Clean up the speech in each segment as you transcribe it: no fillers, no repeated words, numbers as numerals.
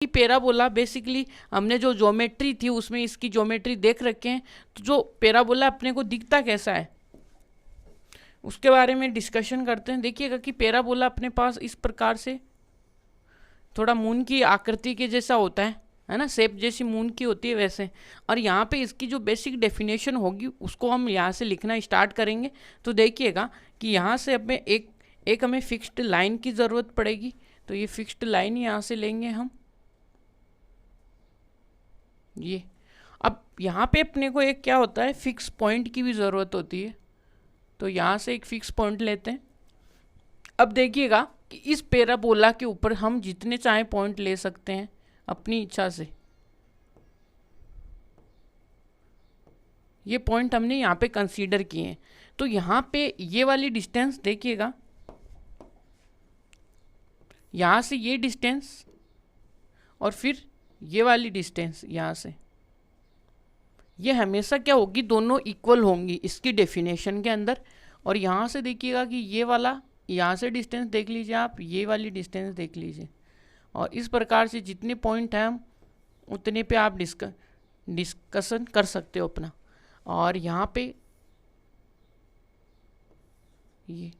कि parabola basically हमने जो ज्योमेट्री थी उसमें इसकी ज्योमेट्री देख रखे हैं, तो जो पैराबोला अपने को दिखता कैसा है उसके बारे में डिस्कशन करते हैं। देखिएगा कि पैराबोला अपने पास इस प्रकार से थोड़ा मून की आकृति के जैसा होता है ना, शेप जैसी मून की होती है वैसे। और यहाँ पे इसकी जो बेसिक डेफिनेशन होगी उसको हम यहाँ से लिखना स्टार्ट करेंगे। तो देखिएगा कि यहाँ से हमें एक हमें फिक्स्ड लाइन की ज़रूरत पड़ेगी, तो ये फिक्स्ड लाइन यहाँ से लेंगे हम ये। अब यहाँ पे अपने को एक क्या होता है, फिक्स पॉइंट की भी ज़रूरत होती है, तो यहाँ से एक फिक्स पॉइंट लेते हैं। अब देखिएगा कि इस पैराबोला के ऊपर हम जितने चाहे पॉइंट ले सकते हैं अपनी इच्छा से। ये पॉइंट हमने यहाँ पे कंसीडर किए हैं। तो यहाँ पे ये वाली डिस्टेंस देखिएगा, यहाँ से ये डिस्टेंस और फिर ये वाली डिस्टेंस यहाँ से, ये हमेशा क्या होगी, दोनों इक्वल होंगी इसकी डेफिनेशन के अंदर। और यहाँ से देखिएगा कि ये वाला, यहाँ से डिस्टेंस देख लीजिए आप, ये वाली डिस्टेंस देख लीजिए। और इस प्रकार से जितने पॉइंट हैं हम उतने पे आप डिस्कशन कर सकते हो अपना। और यहाँ पे ये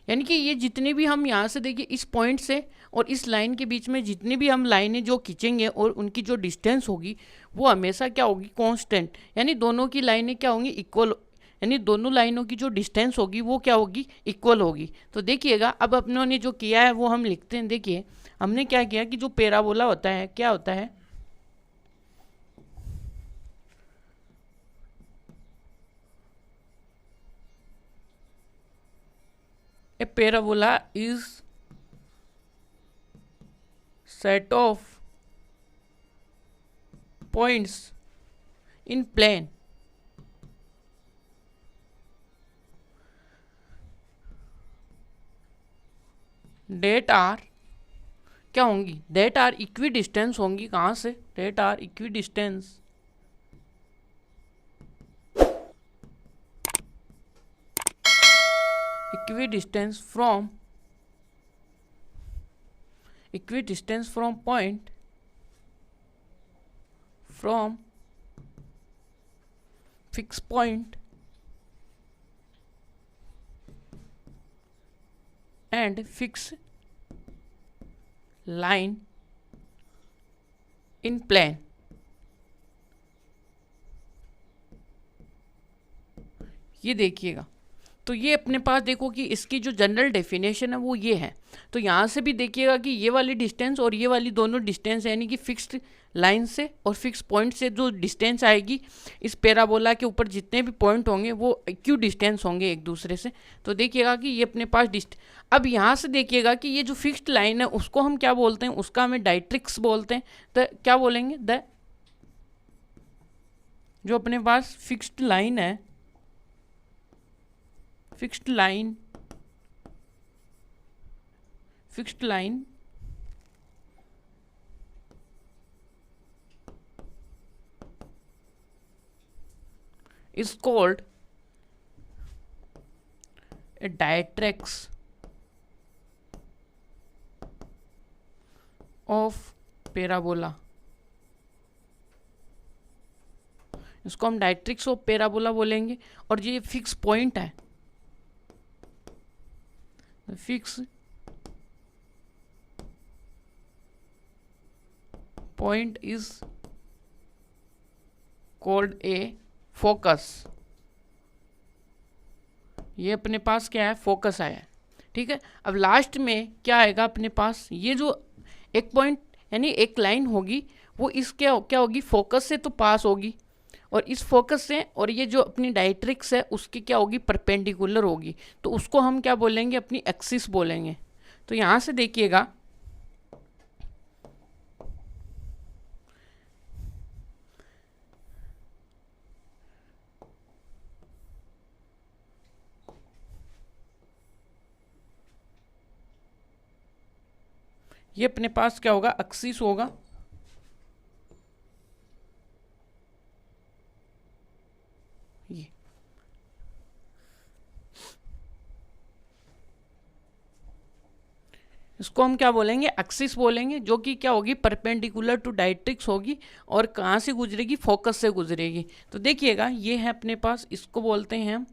यानी कि ये जितने भी हम यहाँ से देखिए इस पॉइंट से और इस लाइन के बीच में जितनी भी हम लाइनें जो खींचेंगे और उनकी जो डिस्टेंस होगी वो हमेशा क्या होगी, कांस्टेंट। यानी दोनों की लाइनें क्या होंगी, इक्वल। यानी दोनों लाइनों की जो डिस्टेंस होगी वो क्या होगी, इक्वल होगी। तो देखिएगा अब अपनों ने जो किया है वो हम लिखते हैं। देखिए हमने क्या किया कि जो पैराबोला होता है क्या होता है, ए parabola is set of points in plane that are क्या होंगी, that are equidistant होंगी। कहाँ से, that are equidistant from point from fixed point and fixed line in plane। ये देखिएगा, तो ये अपने पास देखो कि इसकी जो जनरल डेफिनेशन है वो ये है। तो यहाँ से भी देखिएगा कि ये वाली डिस्टेंस और ये वाली दोनों डिस्टेंस यानी कि फिक्स्ड लाइन से और फिक्स पॉइंट से जो डिस्टेंस आएगी इस पैराबोला के ऊपर जितने भी पॉइंट होंगे वो इक्यू डिस्टेंस होंगे एक दूसरे से। तो देखिएगा कि ये अपने पास अब यहाँ से देखिएगा कि ये जो फिक्स्ड लाइन है उसको हम क्या बोलते हैं, उसका हमें डायट्रिक्स बोलते हैं। तो क्या बोलेंगे, जो अपने पास फिक्स्ड लाइन है, fixed line is called a directrix of parabola। इसको हम डायट्रिक्स ऑफ पैराबोला बोलेंगे। और ये फिक्स पॉइंट है, fix point is called a focus. ये अपने पास क्या है, फोकस आया है। ठीक है, अब लास्ट में क्या आएगा अपने पास, ये जो एक पॉइंट यानी एक लाइन होगी वो इस क्या होगी, फोकस से तो पास होगी और इस फोकस से और ये जो अपनी डायट्रिक्स है उसकी क्या होगी, परपेंडिकुलर होगी। तो उसको हम क्या बोलेंगे, अपनी एक्सिस बोलेंगे। तो यहाँ से देखिएगा ये अपने पास क्या होगा, एक्सिस होगा। ये इसको हम क्या बोलेंगे, एक्सिस बोलेंगे, जो कि क्या होगी, परपेंडिकुलर टू डायरेक्ट्रिक्स होगी और कहाँ से गुजरेगी, फोकस से गुजरेगी। तो देखिएगा ये है अपने पास, इसको बोलते हैं हम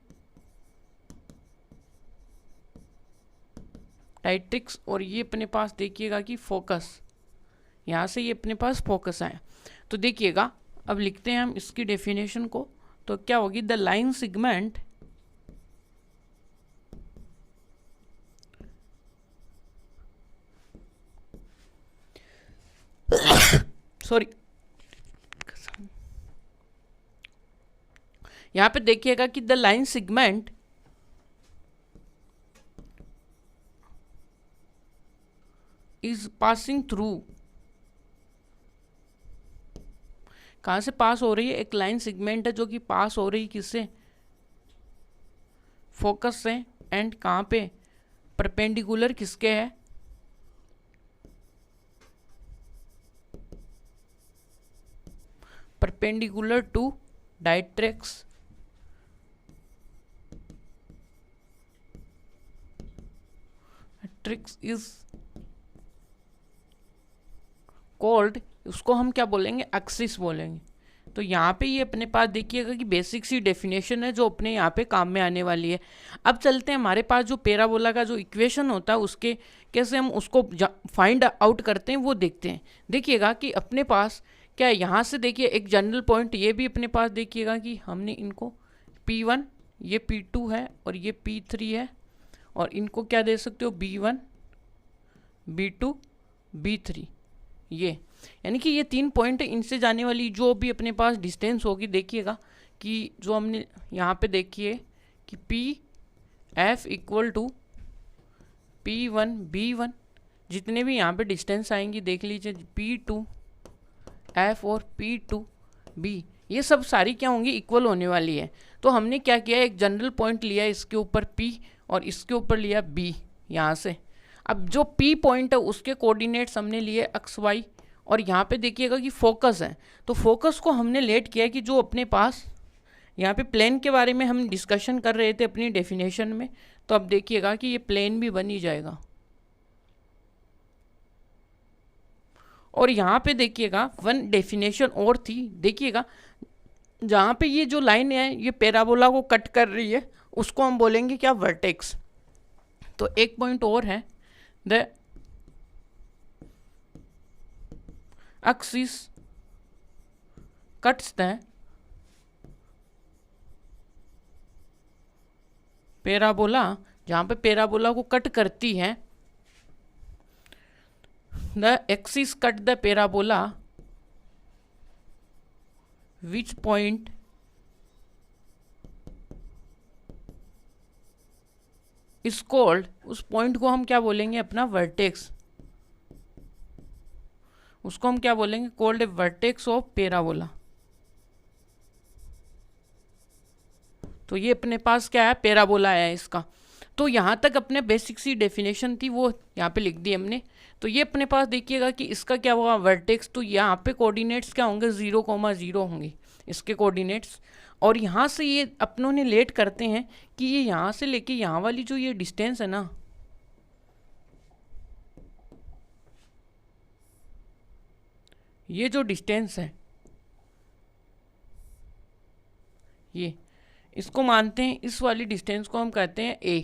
डायरेक्ट्रिक्स, और ये अपने पास देखिएगा कि फोकस, यहाँ से ये अपने पास फोकस आया। तो देखिएगा अब लिखते हैं हम इसकी डेफिनेशन को, तो क्या होगी, द लाइन सेगमेंट सॉरी, यहां पे देखिएगा कि the line segment is passing through, कहां से पास हो रही है, एक लाइन सेगमेंट है जो कि पास हो रही किससे, फोकस से, एंड कहां पे, परपेंडिकुलर किसके है, perpendicular to directrix, directrix is called, उसको हम क्या बोलेंगे, एक्सिस बोलेंगे। तो यहाँ पे ये अपने पास देखिएगा कि बेसिक सी डेफिनेशन है जो अपने यहाँ पे काम में आने वाली है। अब चलते हैं हमारे पास जो पैराबोला का जो इक्वेशन होता है उसके कैसे हम उसको फाइंड आउट करते हैं वो देखते हैं। देखिएगा कि अपने पास क्या है, यहाँ से देखिए एक जनरल पॉइंट ये भी अपने पास देखिएगा कि हमने इनको P1, ये P2 है और ये P3 है, और इनको क्या दे सकते हो, B1, B2, B3, ये यानी कि ये 3 पॉइंट, इनसे जाने वाली जो भी अपने पास डिस्टेंस होगी, देखिएगा कि जो हमने यहाँ पे देखिए कि PF equal to P1 B1, जितने भी यहाँ पे डिस्टेंस आएंगी देख लीजिए, P2 F और P2 B, ये सब सारी क्या होंगी, इक्वल होने वाली है। तो हमने क्या किया, एक जनरल पॉइंट लिया इसके ऊपर P और इसके ऊपर लिया B यहाँ से। अब जो P पॉइंट है उसके कोऑर्डिनेट्स हमने लिए XY, और यहाँ पे देखिएगा कि फोकस है, तो फोकस को हमने लेट किया कि जो अपने पास यहाँ पे प्लेन के बारे में हम डिस्कशन कर रहे थे अपनी डेफिनेशन में, तो अब देखिएगा कि ये प्लेन भी बन ही जाएगा। और यहाँ पे देखिएगा वन डेफिनेशन और थी, देखिएगा जहाँ पे ये जो लाइन है ये पैराबोला को कट कर रही है उसको हम बोलेंगे क्या, वर्टेक्स। तो एक पॉइंट और है, the axis cuts the parabola, जहाँ पे पैराबोला को कट करती है, the axis cut the parabola which point is called, उस पॉइंट को हम क्या बोलेंगे, अपना वर्टेक्स, उसको हम क्या बोलेंगे, called a vertex of parabola. तो ये अपने पास क्या है, पैराबोला है इसका। तो यहाँ तक अपने बेसिक सी डेफिनेशन थी वो यहाँ पे लिख दी हमने। तो ये अपने पास देखिएगा कि इसका क्या होगा, वर्टेक्स, तो यहाँ पे कोऑर्डिनेट्स क्या होंगे, 0,0 होंगे इसके कोऑर्डिनेट्स। और यहाँ से ये अपनों ने लेट करते हैं कि ये यहाँ से लेके यहाँ वाली जो ये डिस्टेंस है ना, ये जो डिस्टेंस है ये, इसको मानते हैं, इस वाली डिस्टेंस को हम कहते हैं A।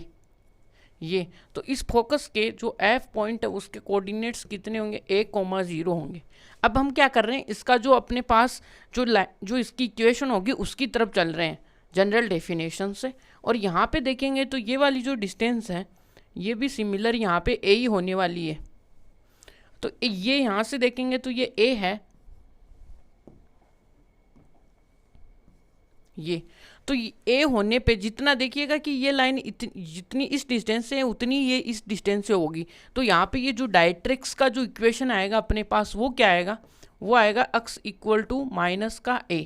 ये तो इस फोकस के जो F पॉइंट है उसके कोऑर्डिनेट्स कितने होंगे, 1,0 होंगे। अब हम क्या कर रहे हैं, इसका जो अपने पास जो इसकी इक्वेशन होगी उसकी तरफ चल रहे हैं जनरल डेफिनेशन से। और यहाँ पे देखेंगे तो ये वाली जो डिस्टेंस है ये भी सिमिलर यहाँ पे A ही होने वाली है। तो ये यहाँ से देखेंगे तो ये A है, ये तो A होने पे जितना देखिएगा कि ये लाइन जितनी इस डिस्टेंस से है उतनी ये इस डिस्टेंस से होगी। तो यहाँ पे ये जो डायरेक्ट्रिक्स का जो इक्वेशन आएगा अपने पास वो क्या आएगा, वो आएगा x इक्वल टू माइनस का A।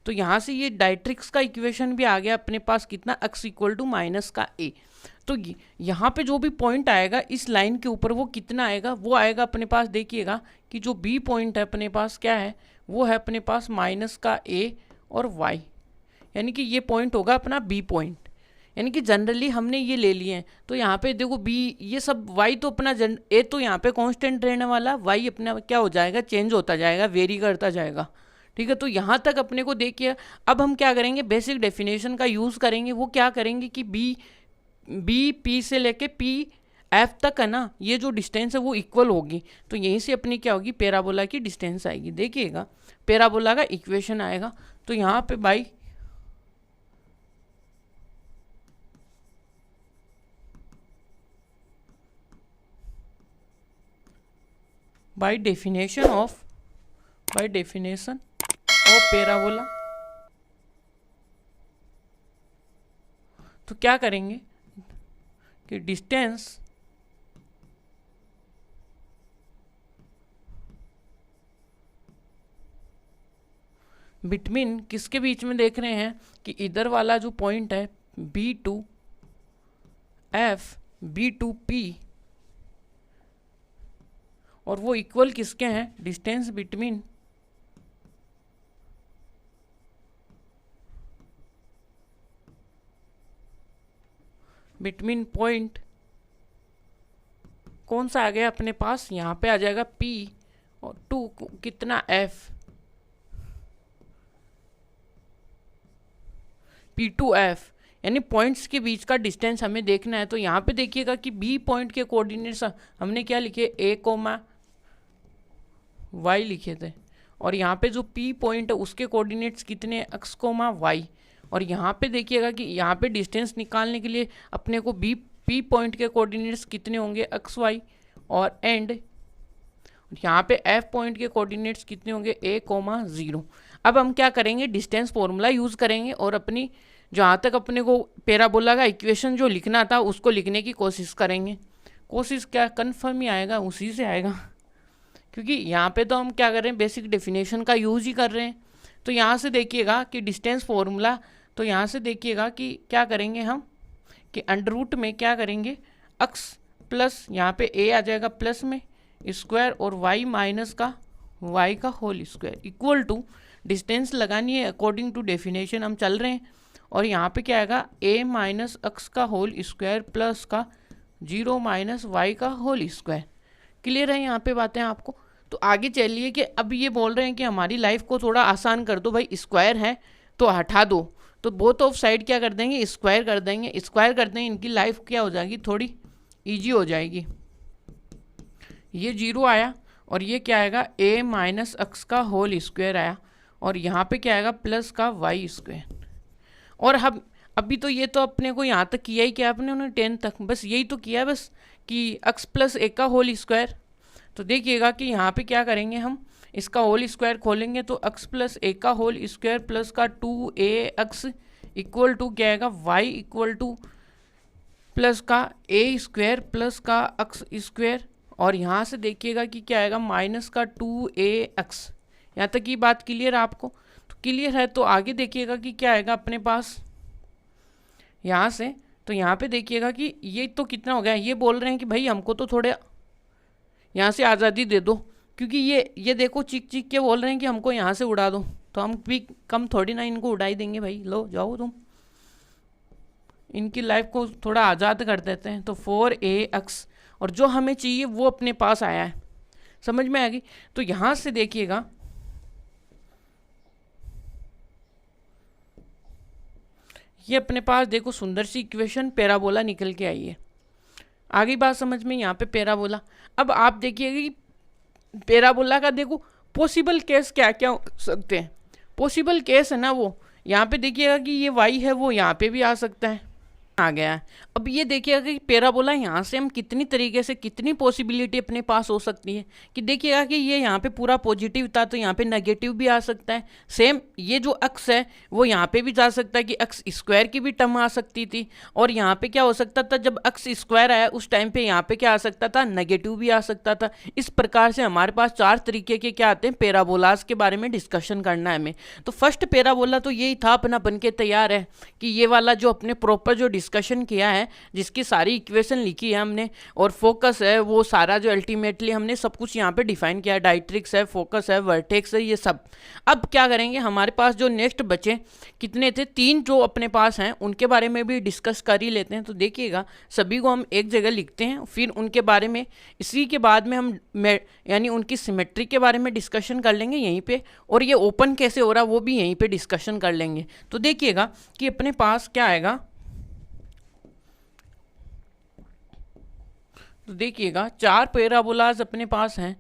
तो यहाँ से ये डायरेक्ट्रिक्स का इक्वेशन भी आ गया अपने पास, कितना, x इक्वल टू माइनस का A। तो यहाँ पे जो भी पॉइंट आएगा इस लाइन के ऊपर वो कितना आएगा, वो आएगा अपने पास, देखिएगा कि जो B पॉइंट है अपने पास क्या है, वो है अपने पास माइनस का A और y, यानी कि ये पॉइंट होगा अपना B पॉइंट। यानी कि जनरली हमने ये ले लिए हैं। तो यहाँ पे देखो बी ये सब वाई तो अपना ए तो यहाँ पे कांस्टेंट रहने वाला, वाई अपना क्या हो जाएगा, चेंज होता जाएगा, वेरी करता जाएगा। ठीक है, तो यहाँ तक अपने को देखिए। अब हम क्या करेंगे, बेसिक डेफिनेशन का यूज़ करेंगे। वो क्या करेंगे कि बी पी से लेके पी एफ तक है ना, ये जो डिस्टेंस है वो इक्वल होगी। तो यहीं से अपनी क्या होगी, पैराबोला की डिस्टेंस आएगी। देखिएगा पैराबोला का इक्वेशन आएगा। तो यहाँ पे बाई डेफिनेशन ऑफ पैराबोला, तो क्या करेंगे कि डिस्टेंस बिटवीन किसके बीच में देख रहे हैं कि इधर वाला जो पॉइंट है B to F, B to P, और वो इक्वल किसके हैं, डिस्टेंस बिटवीन पॉइंट कौन सा आ गया अपने पास, यहाँ पे आ जाएगा P और टू कितना F, P2F, यानी पॉइंट्स के बीच का डिस्टेंस हमें देखना है। तो यहाँ पे देखिएगा कि B पॉइंट के कोऑर्डिनेट्स हमने क्या लिखे, A, Y लिखे थे, और यहाँ पे जो P पॉइंट है उसके कोऑर्डिनेट्स कितने, X, Y। और यहाँ पे देखिएगा कि यहाँ पे डिस्टेंस निकालने के लिए अपने को P पॉइंट के कोऑर्डिनेट्स कितने होंगे, X, Y, और एंड यहाँ पे F पॉइंट के कोऑर्डिनेट्स कितने होंगे, A, 0। अब हम क्या करेंगे, डिस्टेंस फॉर्मूला यूज़ करेंगे और अपनी जहाँ तक अपने को पैराबोला का इक्वेशन जो लिखना था उसको लिखने की कोशिश करेंगे। कोशिश क्या, कन्फर्म ही आएगा, उसी से आएगा, क्योंकि यहाँ पे तो हम क्या कर रहे हैं, बेसिक डेफिनेशन का यूज़ ही कर रहे हैं। तो यहाँ से देखिएगा कि डिस्टेंस फॉर्मूला, तो यहाँ से देखिएगा कि क्या करेंगे हम कि अंडर रूट में क्या करेंगे, x प्लस यहाँ पे a आ जाएगा प्लस में स्क्वायर और y माइनस का y का whole square equal to, distance लगानी है अकॉर्डिंग टू डेफिनेशन हम चल रहे हैं, और यहाँ पे क्या आएगा a माइनस x का होल स्क्वायर प्लस का 0 माइनस y का होल स्क्वायर। क्लियर है यहाँ पे बातें आपको। तो आगे चलिए कि अब ये बोल रहे हैं कि हमारी लाइफ को थोड़ा आसान कर दो भाई, स्क्वायर है तो हटा दो, तो बोथ ऑफ साइड क्या कर देंगे, स्क्वायर कर देंगे। स्क्वायर कर देंगे, इनकी लाइफ क्या हो जाएगी, थोड़ी इजी हो जाएगी। ये 0 आया और ये क्या आएगा, a माइनस एक्स का होल स्क्वायर आया, और यहाँ पे क्या आएगा प्लस का y स्क्वायर। और हम अभी तो ये तो अपने को यहाँ तक किया ही क्या आपने, उन्होंने 10 तक बस यही तो किया बस कि x प्लस a का होल स्क्वायर। तो देखिएगा कि यहाँ पे क्या करेंगे, हम इसका होल स्क्वायर खोलेंगे तो x प्लस a का होल स्क्वायर प्लस का 2ax इक्वल टू क्या आएगा, y इक्वल टू प्लस का a स्क्वायर प्लस का x स्क्वायर, और यहाँ से देखिएगा कि क्या आएगा माइनस का 2ax। यहाँ तक की बात क्लियर है आपको। तो क्लियर है तो आगे देखिएगा कि क्या आएगा अपने पास यहाँ से। तो यहाँ पे देखिएगा कि ये तो कितना हो गया, ये बोल रहे हैं कि भाई हमको तो थोड़े यहाँ से आज़ादी दे दो, क्योंकि ये देखो चीख चीख के बोल रहे हैं कि हमको यहाँ से उड़ा दो, तो हम भी कम थोड़ी ना इनको उड़ा ही देंगे भाई, लो जाओ तुम, इनकी लाइफ को थोड़ा आज़ाद कर देते हैं। तो 4ax, और जो हमें चाहिए वो अपने पास आया है, समझ में आ गई। तो यहाँ से देखिएगा ये अपने पास देखो सुंदर सी इक्वेशन पैराबोला निकल के आई है। आगे बात समझ में, यहाँ पे पैराबोला। अब आप देखिएगा कि पैराबोला का देखो पॉसिबल केस क्या क्या हो सकते हैं। पॉसिबल केस है ना वो यहाँ पे देखिएगा कि ये y है वो यहाँ पे भी आ सकता है, आ गया है। अब ये देखिएगा कि पैराबोला यहाँ से हम कितनी तरीके से कितनी पॉसिबिलिटी अपने पास हो सकती है कि देखिएगा कि ये यहाँ पे पूरा पॉजिटिव था तो यहाँ पे नेगेटिव भी आ सकता है। सेम ये जो x है वो यहाँ पे भी जा सकता है कि x स्क्वायर की भी टर्म आ सकती थी, और यहाँ पे क्या हो सकता था जब x स्क्वायर आया उस टाइम पे यहाँ पे क्या आ सकता था, नेगेटिव भी आ सकता था। इस प्रकार से हमारे पास 4 तरीके के क्या आते हैं, पैराबोलास के बारे में डिस्कशन करना है हमें। तो फर्स्ट पैराबोला तो यही था, अपना बन के तैयार है कि ये वाला जो अपने प्रॉपर जो डिस्कशन किया है, जिसकी सारी इक्वेशन लिखी है हमने, और फोकस है वो सारा जो अल्टीमेटली हमने सब कुछ यहाँ पे डिफाइन किया, डायट्रिक्स है, फोकस है, वर्टेक्स है, ये सब। अब क्या करेंगे, हमारे पास जो नेक्स्ट बचे कितने थे, 3 जो अपने पास हैं, उनके बारे में भी डिस्कस कर ही लेते हैं। तो देखिएगा सभी को हम एक जगह लिखते हैं, फिर उनके बारे में इसी के बाद में हम यानी उनकी सिमेट्री के बारे में डिस्कशन कर लेंगे यहीं पे, और ये ओपन कैसे हो रहा वो भी यहीं पे डिस्कशन कर लेंगे। तो देखिएगा कि अपने पास क्या आएगा, तो देखिएगा 4 पैराबोलाज अपने पास हैं,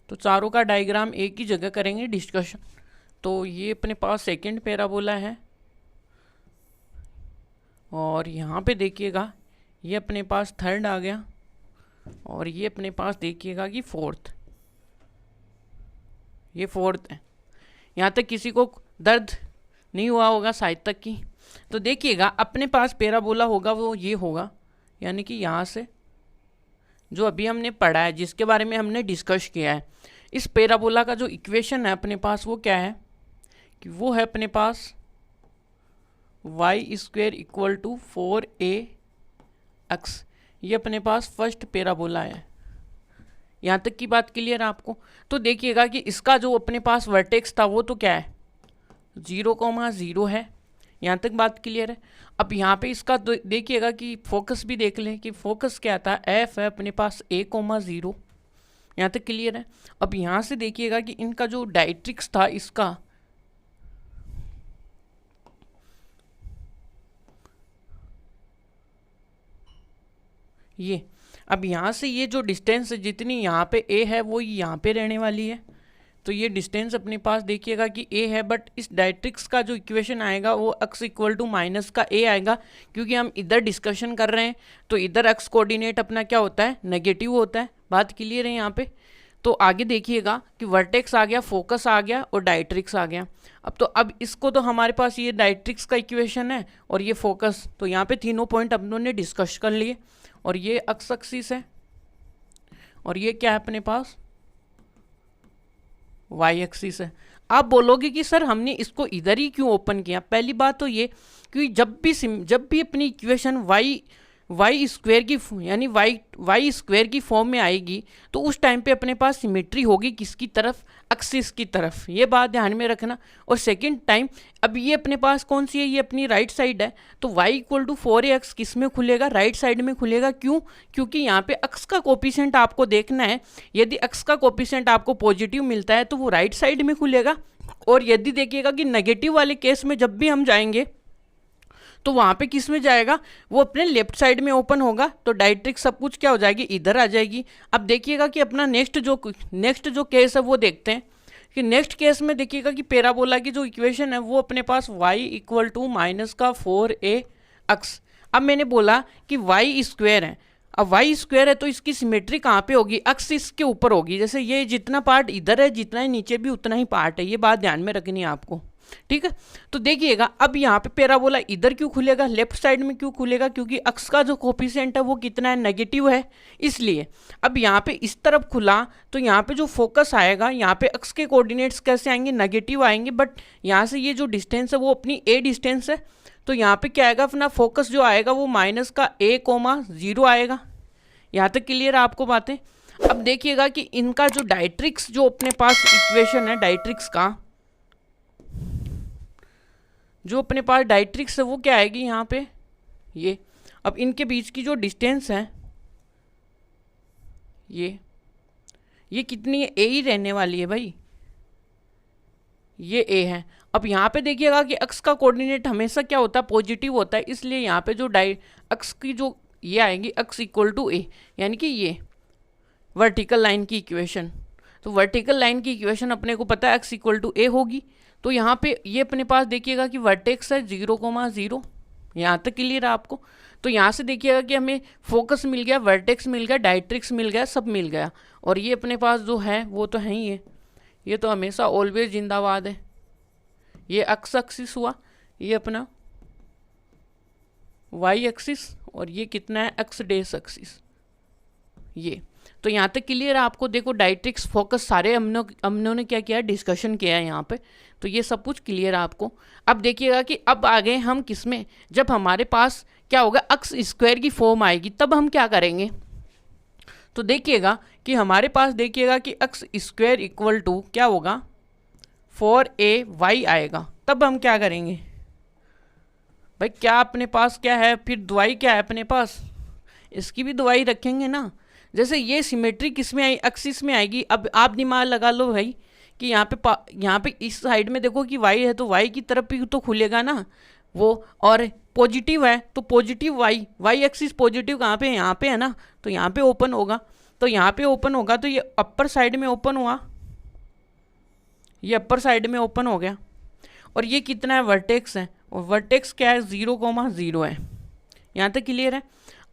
तो चारों का डायग्राम एक ही जगह करेंगे डिस्कशन। तो ये अपने पास सेकंड पैराबोला है, और यहाँ पे देखिएगा ये अपने पास थर्ड आ गया, और ये अपने पास देखिएगा कि फोर्थ, ये फोर्थ है। यहाँ तक किसी को दर्द नहीं हुआ होगा शायद तक की। तो देखिएगा अपने पास पैराबोला होगा वो ये होगा, यानी कि यहाँ से जो अभी हमने पढ़ा है, जिसके बारे में हमने डिस्कस किया है, इस पैराबोला का जो इक्वेशन है अपने पास वो क्या है कि वो है अपने पास y² इक्वल टू 4ax। ये अपने पास फर्स्ट पैराबोला है। यहाँ तक की बात क्लियर है आपको। तो देखिएगा कि इसका जो अपने पास वर्टेक्स था वो तो क्या है 0,0 है। यहाँ तक बात क्लियर है। अब यहाँ पे इसका देखिएगा कि फोकस भी देख लें कि फोकस क्या था, f है अपने पास a,0। यहाँ तक क्लियर है। अब यहाँ से देखिएगा कि इनका जो डायट्रिक्स था इसका, ये अब यहाँ से ये जो डिस्टेंस है जितनी यहाँ पे a है वो यहाँ पे रहने वाली है। तो ये डिस्टेंस अपने पास देखिएगा कि a है, बट इस डायट्रिक्स का जो इक्वेशन आएगा वो x इक्वल टू माइनस का a आएगा, क्योंकि हम इधर डिस्कशन कर रहे हैं। तो इधर x कोऑर्डिनेट अपना क्या होता है, नेगेटिव होता है। बात क्लियर है यहाँ पे। तो आगे देखिएगा कि वर्टेक्स आ गया, फोकस आ गया और डायट्रिक्स आ गया। अब इसको तो हमारे पास ये डायट्रिक्स का इक्वेशन है और ये फोकस, तो यहाँ पे तीनों पॉइंट हम लोगों ने डिस्कस कर लिए। और ये एक्स एक्सिस है और ये क्या है अपने पास वाई एक्सिस है। आप बोलोगे कि सर हमने इसको इधर ही क्यों ओपन किया। पहली बात तो ये कि जब भी अपनी इक्वेशन वाई स्क्वायर की यानी वाई स्क्वायर की फॉर्म में आएगी तो उस टाइम पे अपने पास सिमेट्री होगी किसकी तरफ, एक्सिस की तरफ। ये बात ध्यान में रखना। और सेकंड टाइम अब ये अपने पास कौन सी है, ये अपनी राइट साइड है। तो y इक्वल टू 4ax किस में खुलेगा, राइट साइड में खुलेगा। क्यों, क्योंकि यहाँ पे x का कोफिशिएंट आपको देखना है। यदि x का कोफिशिएंट आपको पॉजिटिव मिलता है तो वो राइट साइड में खुलेगा। और यदि देखिएगा कि नेगेटिव वाले केस में जब भी हम जाएंगे तो वहाँ पे किस में जाएगा, वो अपने लेफ्ट साइड में ओपन होगा। तो डायट्रिक्स सब कुछ क्या हो जाएगी, इधर आ जाएगी। अब देखिएगा कि अपना नेक्स्ट जो केस है वो देखते हैं कि नेक्स्ट केस में देखिएगा कि पैराबोला की जो इक्वेशन है वो अपने पास y इक्वल टू माइनस का 4ax। अब मैंने बोला कि y स्क्वायर है। अब y स्क्वायर है तो इसकी सिमेट्री कहाँ पे होगी, एक्स इसके ऊपर होगी। जैसे ये जितना पार्ट इधर है जितना ही नीचे भी उतना ही पार्ट है। ये बात ध्यान में रखनी है आपको, ठीक है। तो देखिएगा अब यहाँ पे पैराबोला इधर क्यों खुलेगा, लेफ्ट साइड में क्यों खुलेगा, क्योंकि एक्स का जो कोफिशिएंट है वो कितना है, नेगेटिव है, इसलिए। अब यहाँ पे इस तरफ खुला तो यहाँ पे जो फोकस आएगा, यहाँ पे एक्स के कोऑर्डिनेट्स कैसे आएंगे, नेगेटिव आएंगे। बट यहाँ से ये जो डिस्टेंस है वो अपनी a डिस्टेंस है। तो यहाँ पे क्या आएगा, अपना फोकस जो आएगा वो माइनस का a,0 आएगा। यहाँ तक क्लियर है आपको बातें। अब देखिएगा कि इनका जो डायट्रिक्स जो अपने पास इक्वेशन है, डायट्रिक्स का जो अपने पास डायट्रिक्स है वो क्या आएगी यहाँ पे, ये। अब इनके बीच की जो डिस्टेंस है ये कितनी है, a ही रहने वाली है भाई, ये a है। अब यहाँ पे देखिएगा कि x का कोऑर्डिनेट हमेशा क्या होता है, पॉजिटिव होता है, इसलिए यहाँ पे जो x की जो ये आएगी x इक्वल टू a, यानी कि ये वर्टिकल लाइन की इक्वेशन। तो वर्टिकल लाइन की इक्वेशन अपने को पता है x इक्वल टू a होगी। तो यहाँ पे ये अपने पास देखिएगा कि वर्टेक्स है 0,0। यहाँ तक क्लियर है आपको। तो यहाँ से देखिएगा कि हमें फोकस मिल गया, वर्टेक्स मिल गया, डायट्रिक्स मिल गया, सब मिल गया। और ये अपने पास जो है वो तो है ही है, ये तो हमेशा ऑलवेज जिंदाबाद है। ये एक्स एक्सिस हुआ, ये अपना वाई एक्सिस, और ये कितना है एक्स डेस एक्सिस, ये। तो यहाँ तक क्लियर है आपको। देखो डायट्रिक्स फोकस सारे हमने ने क्या किया, डिस्कशन किया है यहाँ पे। तो ये सब कुछ क्लियर है आपको। अब देखिएगा कि अब आ गए हम किस में, जब हमारे पास क्या होगा, एक्स स्क्वायर की फॉर्म आएगी, तब हम क्या करेंगे। तो देखिएगा कि हमारे पास देखिएगा कि एक्स स्क्वायर इक्वल टू क्या होगा 4ay आएगा, तब हम क्या करेंगे भाई, क्या अपने पास क्या है, फिर दवाई क्या है अपने पास, इसकी भी दवाई रखेंगे ना। जैसे ये सिमेट्री किस में आई, एक्सिस में आएगी। अब आप दिमाग लगा लो भाई कि यहाँ पे इस साइड में देखो कि वाई है, तो वाई की तरफ भी तो खुलेगा ना वो, और पॉजिटिव है तो पॉजिटिव वाई एक्सिस पॉजिटिव कहाँ पे है, यहाँ पे है ना, तो यहाँ पे ओपन होगा। तो यहाँ पे ओपन होगा तो ये अपर साइड में ओपन हुआ, ये अपर साइड में ओपन हो गया। और ये कितना है, वर्टेक्स है, और वर्टेक्स क्या है 0,0 है। यहाँ तक क्लियर है।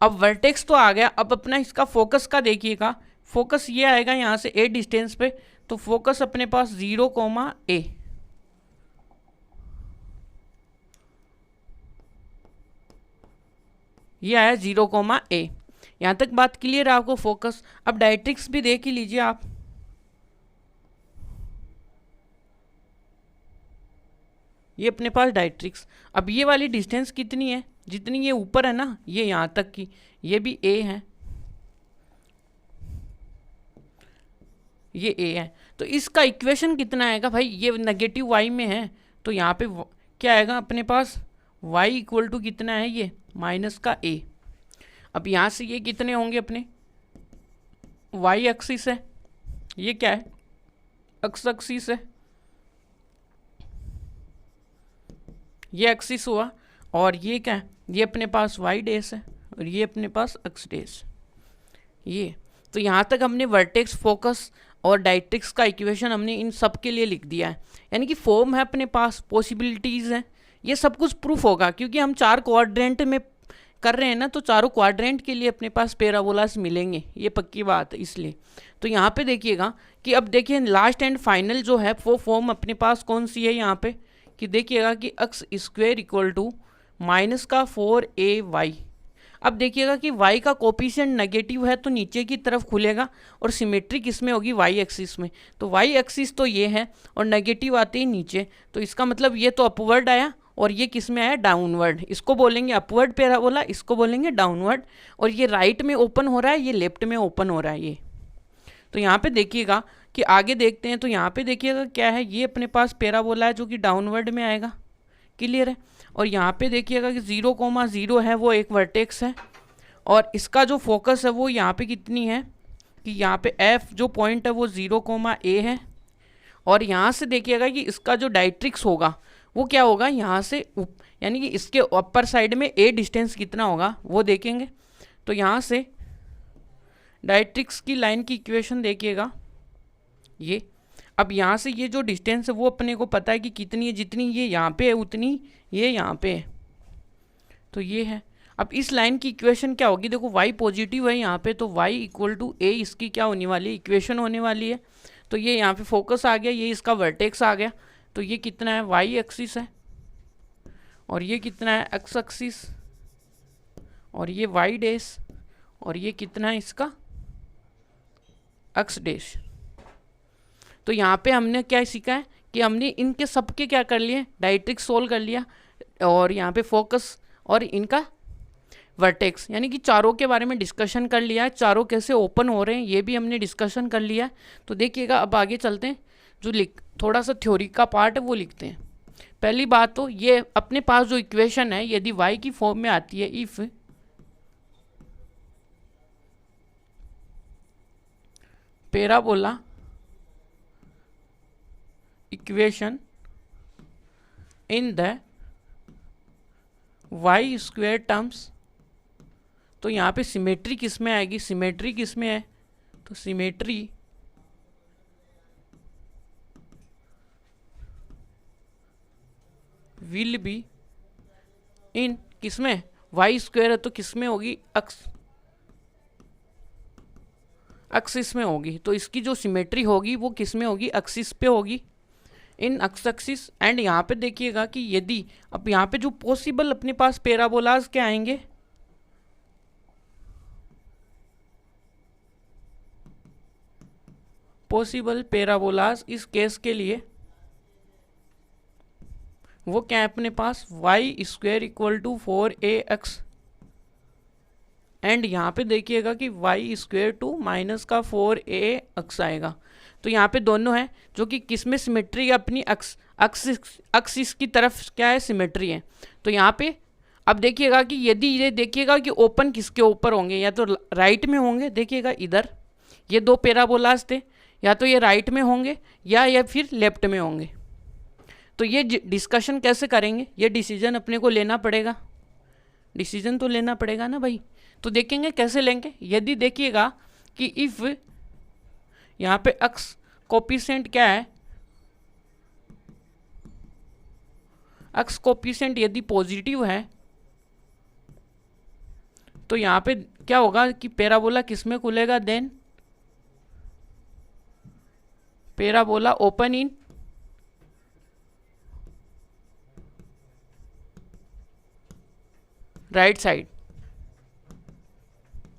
अब वर्टेक्स तो आ गया, अब अपना इसका फोकस का देखिएगा, फोकस ये आएगा यहाँ से a डिस्टेंस पे, तो फोकस अपने पास 0,a, ये आया 0,a। यहाँ तक बात क्लियर है आपको फोकस। अब डायरेक्ट्रिक्स भी देख ही लीजिए आप, ये अपने पास डायरेक्ट्रिक्स। अब ये वाली डिस्टेंस कितनी है, जितनी ये ऊपर है ना, ये यहाँ तक की, ये भी a है, ये a है। तो इसका इक्वेशन कितना आएगा भाई, ये नेगेटिव y में है, तो यहाँ पे क्या आएगा अपने पास, y इक्वल टू कितना है, ये माइनस का a। अब यहाँ से ये कितने होंगे अपने, y एक्सिस है, ये क्या है, x एक्सिस है, ये एक्सिस हुआ, और ये क्या है, ये अपने पास y डेस है, और ये अपने पास x डेस, ये। तो यहाँ तक हमने वर्टेक्स, फोकस और डायरेक्ट्रिक्स का इक्वेशन हमने इन सब के लिए लिख दिया है। यानी कि फॉर्म है अपने पास, पॉसिबिलिटीज़ हैं, ये सब कुछ प्रूफ होगा, क्योंकि हम 4 क्वाड्रेंट में कर रहे हैं ना, तो चारों क्वाड्रेंट के लिए अपने पास पैराबोलास मिलेंगे, ये पक्की बात है। इसलिए तो यहाँ पे देखिएगा कि अब देखिए लास्ट एंड फाइनल जो है वो फॉर्म अपने पास कौन सी है यहाँ पे, कि देखिएगा कि X square equal to minus का 4ay। अब देखिएगा कि y का कोफिशिएंट नेगेटिव है तो नीचे की तरफ खुलेगा, और सिमेट्री किस में होगी, y एक्सिस में। तो y एक्सिस तो ये है, और नेगेटिव आते ही नीचे, तो इसका मतलब ये तो अपवर्ड आया, और ये किस में आया, डाउनवर्ड। इसको बोलेंगे अपवर्ड पैराबोला, इसको बोलेंगे डाउनवर्ड। और ये राइट में ओपन हो रहा है, ये लेफ्ट में ओपन हो रहा है, ये। तो यहाँ पे देखिएगा कि आगे देखते हैं, तो यहाँ पे देखिएगा क्या है, ये अपने पास पैराबोला है जो कि डाउनवर्ड में आएगा, क्लियर है। और यहाँ पे देखिएगा कि 0,0 है, वो एक वर्टेक्स है, और इसका जो फोकस है वो यहाँ पे कितनी है, कि यहाँ पे F जो पॉइंट है वो 0,a है। और यहाँ से देखिएगा कि इसका जो डायरेक्ट्रिक्स होगा वो क्या होगा, यहाँ से यानी कि इसके अपर साइड में a डिस्टेंस कितना होगा वो देखेंगे। तो यहाँ से डायरेक्ट्रिक्स की लाइन की इक्वेशन देखिएगा ये। अब यहाँ से ये जो डिस्टेंस है वो अपने को पता है कि कितनी है, जितनी ये यहाँ पे है उतनी ये यहाँ पे है, तो ये है। अब इस लाइन की इक्वेशन क्या होगी, देखो y पॉजिटिव है यहाँ पे, तो y इक्वल टू a इसकी क्या होने वाली है, इक्वेशन होने वाली है। तो ये यहाँ पे फोकस आ गया, ये इसका वर्टेक्स आ गया, तो ये कितना है, y एक्सिस है, और ये कितना है, x एक्सिस, और ये y डैश, और ये कितना है इसका x डैश। तो यहाँ पे हमने क्या सीखा है कि हमने इनके सबके क्या कर लिए, डायरेक्ट्रिक्स सोल्व कर लिया, और यहाँ पे फोकस और इनका वर्टेक्स, यानी कि चारों के बारे में डिस्कशन कर लिया है, चारों कैसे ओपन हो रहे हैं ये भी हमने डिस्कशन कर लिया है। तो देखिएगा अब आगे चलते हैं, जो थोड़ा सा थ्योरी का पार्ट है वो लिखते हैं। पहली बात तो ये अपने पास जो इक्वेशन है यदि y की फॉर्म में आती है, if parabola equation in the y square terms, तो यहाँ पे सिमेट्री किस में आएगी, सिमेट्री किस में है, तो सिमेट्री विल बी इन किस में, y स्क्वायर है तो किस में होगी, एक्सिस में होगी। तो इसकी जो सिमेट्री होगी वो किस में होगी, एक्सिस पे होगी, इन एक्स एक्सिस। एंड यहाँ पे देखिएगा कि यदि अब यहाँ पे जो पॉसिबल अपने पास पैराबोलाज क्या आएंगे, पॉसिबल पैराबोलाज इस केस के लिए वो क्या है अपने पास, y square equal to 4ax and यहाँ पे देखिएगा कि वाई स्क्वेयर टू माइनस का 4a अक्स आएगा। तो यहाँ पे दोनों है जो कि किस में सिमेट्री है, अपनी अक्स इसकी तरफ क्या है, सिमेट्री है। तो यहाँ पे अब देखिएगा कि यदि ये देखिएगा कि ओपन किसके ऊपर होंगे, या तो राइट में होंगे, देखिएगा इधर ये दो पैराबोलास थे, या तो ये राइट में होंगे या फिर लेफ्ट में होंगे। तो ये डिस्कशन कैसे करेंगे, ये डिसीजन अपने को लेना पड़ेगा, डिसीजन तो लेना पड़ेगा ना भाई। तो देखेंगे कैसे लेंगे। यदि देखिएगा कि इफ यहाँ पे अक्स कोफिशिएंट क्या है, अक्स कोफिशिएंट यदि पॉजिटिव है तो यहाँ पे क्या होगा कि पैराबोला किस में खुलेगा, then parabola open in right side,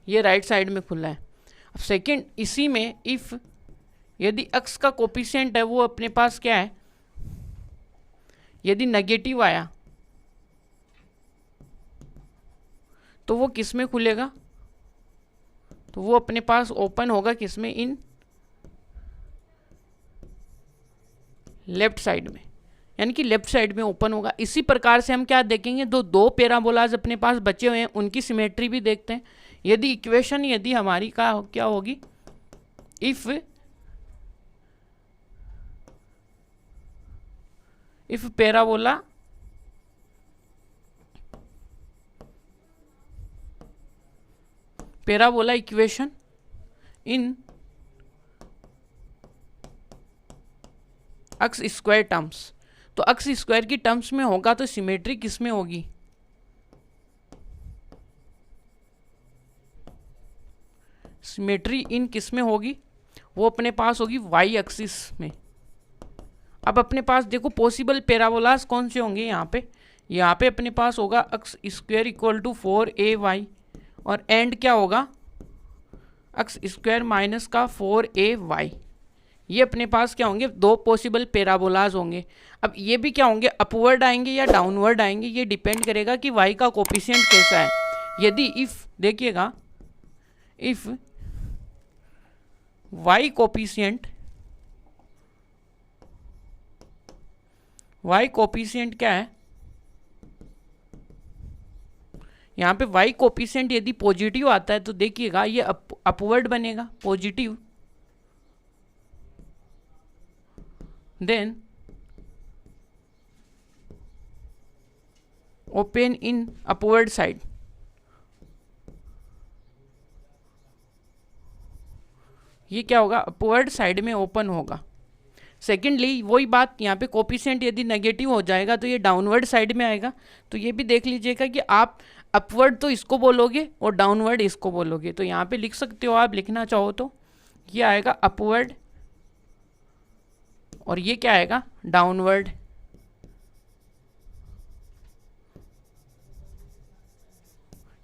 ये राइट साइड में खुला है। अब सेकंड, इसी में इफ यदि अक्स का कोफिशिएंट है वो अपने पास क्या है, यदि नेगेटिव आया तो वो किस में खुलेगा, तो वो अपने पास ओपन होगा किस में, इन लेफ्ट साइड में, यानी कि लेफ्ट साइड में ओपन होगा। इसी प्रकार से हम क्या देखेंगे, दो पैराबोलाज अपने पास बचे हुए हैं, उनकी सिमेट्री भी देखते हैं। यदि इक्वेशन यदि हमारी क्या होगी, if parabola equation in X square terms, तो अक्स स्क्वायर की टर्म्स में होगा तो सिमेट्री किस में होगी, सिमेट्री इन किस में होगी, वो अपने पास होगी वाई एक्सिस में। अब अपने पास देखो पॉसिबल पैराबोलास कौन से होंगे, यहाँ पे अपने पास होगा अक्स स्क्वायर इक्वल टू 4ay और एंड क्या होगा, अक्स स्क्वायर माइनस का 4ay। ये अपने पास क्या होंगे, दो पॉसिबल पैराबोलाज होंगे। अब ये भी क्या होंगे, अपवर्ड आएंगे या डाउनवर्ड आएंगे, ये डिपेंड करेगा कि y का कोफिशिएंट कैसा है। यदि इफ देखिएगा, इफ y कोफिशिएंट क्या है, यहाँ पे y कोफिशिएंट यदि पॉजिटिव आता है तो देखिएगा ये अपवर्ड बनेगा, positive, then open in upward side, ये क्या होगा, अपवर्ड साइड में ओपन होगा। सेकेंडली वही बात, यहाँ पे कोफिशिएंट यदि नेगेटिव हो जाएगा तो ये डाउनवर्ड साइड में आएगा। तो ये भी देख लीजिएगा कि आप अपवर्ड तो इसको बोलोगे और डाउनवर्ड इसको बोलोगे। तो यहाँ पे लिख सकते हो आप, लिखना चाहो तो ये आएगा अपवर्ड और ये क्या आएगा, डाउनवर्ड।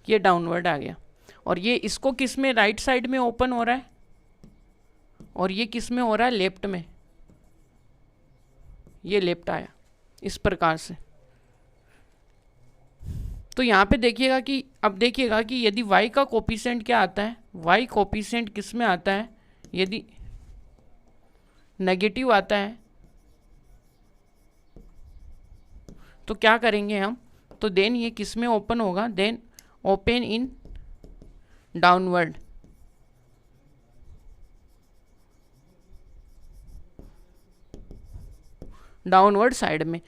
ये डाउनवर्ड आ गया और ये इसको किस में, राइट साइड में ओपन हो रहा है और ये किस में हो रहा है, लेफ्ट में, ये लेफ्ट आया इस प्रकार से। तो यहाँ पे देखिएगा कि अब देखिएगा कि यदि y का कोफिशिएंट क्या आता है, y कोफिशिएंट किस में आता है, यदि नेगेटिव आता है तो क्या करेंगे हम, तो देन ये किस में ओपन होगा, then open in downward, downward side में।